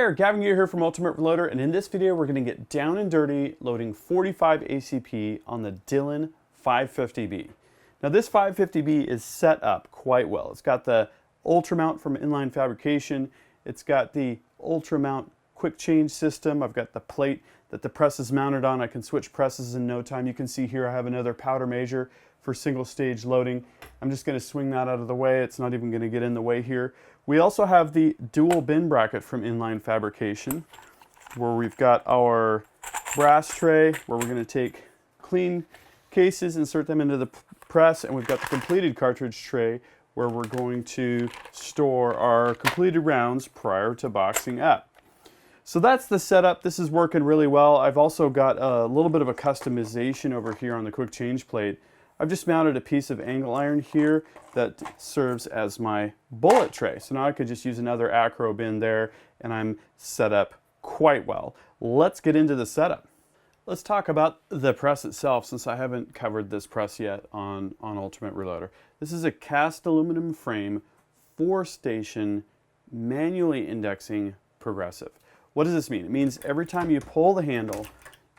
there, Gavin here from Ultimate Reloader, and in this video we're going to get down and dirty loading 45 ACP on the Dillon 550B. Now this 550B is set up quite well. It's got the Ultra Mount from Inline Fabrication, it's got the Ultra Mount quick change system, I've got the plate that the press is mounted on. I can switch presses in no time. You can see here I have another powder measure for single stage loading. I'm just going to swing that out of the way. It's not even going to get in the way here. We also have the dual bin bracket from Inline Fabrication, where we've got our brass tray where we're going to take clean cases, insert them into the press, and we've got the completed cartridge tray where we're going to store our completed rounds prior to boxing up. So that's the setup. This is working really well. I've also got a little bit of a customization over here on the quick change plate. I've just mounted a piece of angle iron here that serves as my bullet tray. So now I could just use another acro bin there and I'm set up quite well. Let's get into the setup. Let's talk about the press itself, since I haven't covered this press yet on Ultimate Reloader. This is a cast aluminum frame, 4-station, manually indexing progressive. What does this mean? It means every time you pull the handle,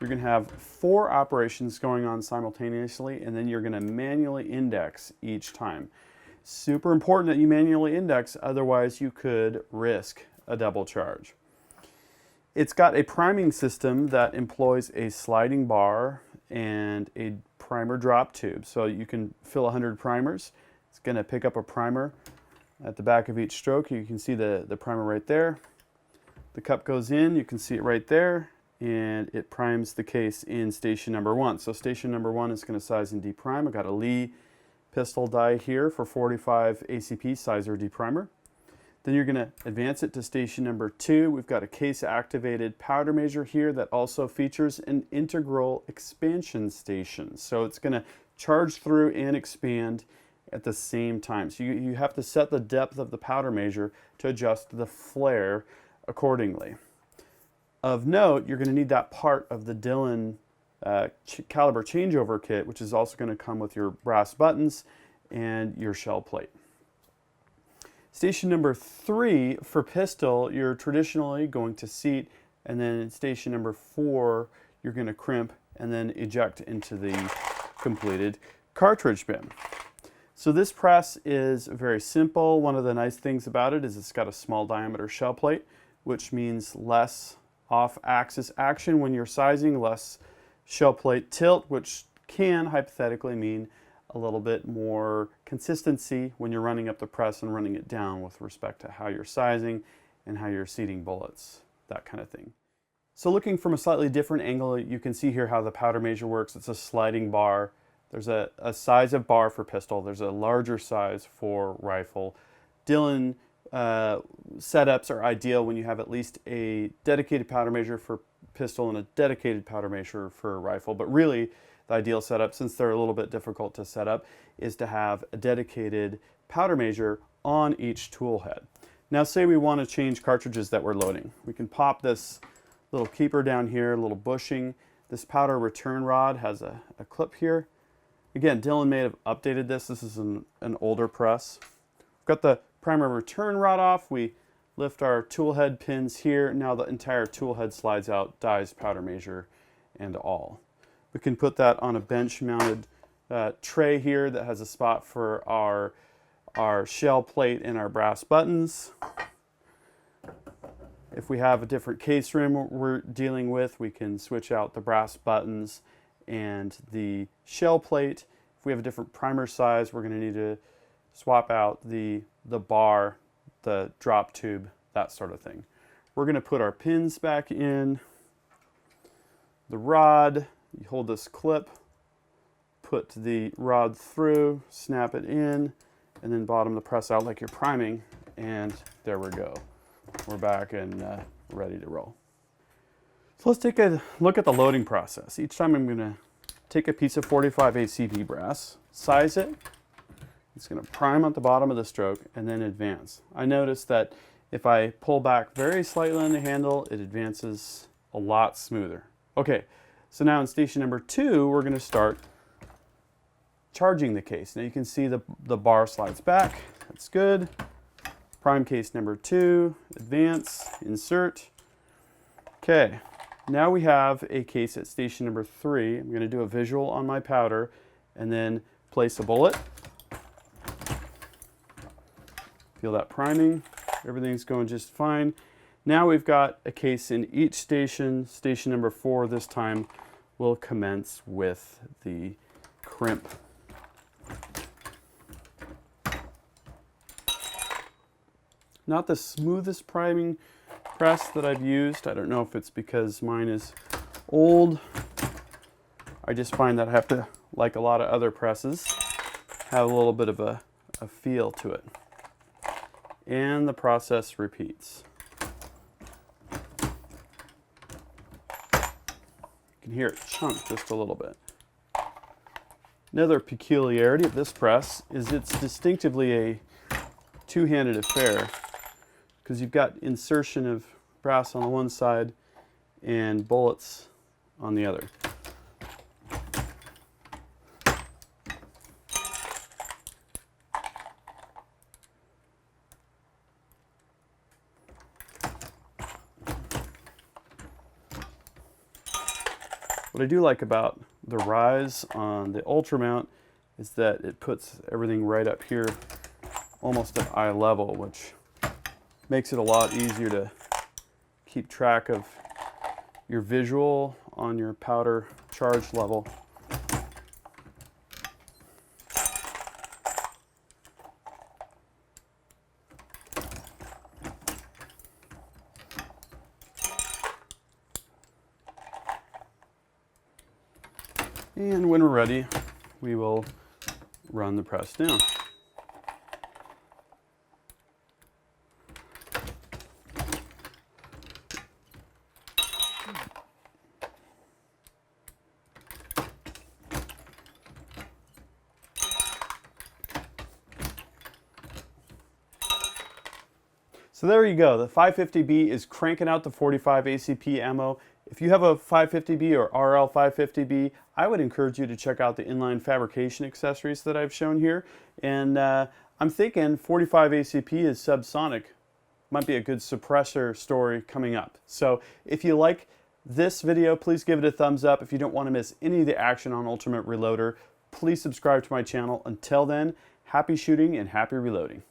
you're going to have 4 operations going on simultaneously, and then you're going to manually index each time. Super important that you manually index, otherwise you could risk a double charge. It's got a priming system that employs a sliding bar and a primer drop tube. So you can fill 100 primers. It's going to pick up a primer at the back of each stroke. You can see the primer right there. The cup goes in, you can see it right there, and it primes the case in station number 1. So station number 1 is going to size and deprime. I've got a Lee pistol die here for 45 ACP sizer deprimer. Then you're going to advance it to station number 2. We've got a case activated powder measure here that also features an integral expansion station. So it's going to charge through and expand at the same time. So you have to set the depth of the powder measure to adjust the flare accordingly. Of note, you're going to need that part of the Dillon caliber changeover kit, which is also going to come with your brass buttons and your shell plate. Station number 3 for pistol, you're traditionally going to seat, and then in station number 4, you're going to crimp and then eject into the completed cartridge bin. So this press is very simple. One of the nice things about it is it's got a small diameter shell plate, which means less off-axis action when you're sizing, less shell plate tilt, which can hypothetically mean a little bit more consistency when you're running up the press and running it down with respect to how you're sizing and how you're seating bullets, that kind of thing. So looking from a slightly different angle, you can see here how the powder measure works. It's a sliding bar. There's a size of bar for pistol. There's a larger size for rifle. Dillon setups are ideal when you have at least a dedicated powder measure for pistol and a dedicated powder measure for a rifle. But really, the ideal setup, since they're a little bit difficult to set up, is to have a dedicated powder measure on each tool head. Now say we want to change cartridges that we're loading. We can pop this little keeper down here, a little bushing. This powder return rod has a clip here. Again, Dillon may have updated this. This is an older press. We've got the primer return rod off. We lift our tool head pins here. Now the entire tool head slides out, dies, powder measure, and all. We can put that on a bench mounted tray here that has a spot for our shell plate and our brass buttons. If we have a different case rim we're dealing with, we can switch out the brass buttons and the shell plate. If we have a different primer size, we're going to need to swap out the bar, the drop tube, that sort of thing. We're going to put our pins back in. The rod, you hold this clip, put the rod through, snap it in, and then bottom the press out like you're priming, and there we go. We're back and ready to roll. So let's take a look at the loading process. Each time I'm going to take a piece of 45 ACP brass, size it. It's going to prime at the bottom of the stroke and then advance. I notice that if I pull back very slightly on the handle, it advances a lot smoother. Okay, so now in station number 2, we're going to start charging the case. Now you can see the bar slides back. That's good. Prime case number 2, advance, insert. Okay, now we have a case at station number 3. I'm going to do a visual on my powder and then place a bullet. Feel that priming. Everything's going just fine. Now we've got a case in each station. Station number 4 this time will commence with the crimp. Not the smoothest priming press that I've used. I don't know if it's because mine is old. I just find that I have to, like a lot of other presses, have a little bit of a feel to it. And the process repeats. You can hear it chunk just a little bit. Another peculiarity of this press is it's distinctively a two-handed affair, because you've got insertion of brass on the one side and bullets on the other. What I do like about the rise on the Ultra mount is that it puts everything right up here, almost at eye level, which makes it a lot easier to keep track of your visual on your powder charge level. And when we're ready, we will run the press down. So there you go. The 550B is cranking out the 45 ACP ammo. If you have a 550B or RL 550B, I would encourage you to check out the inline fabrication accessories that I've shown here. And I'm thinking 45 ACP is subsonic. Might be a good suppressor story coming up. So if you like this video, please give it a thumbs up. If you don't want to miss any of the action on Ultimate Reloader, please subscribe to my channel. Until then, happy shooting and happy reloading.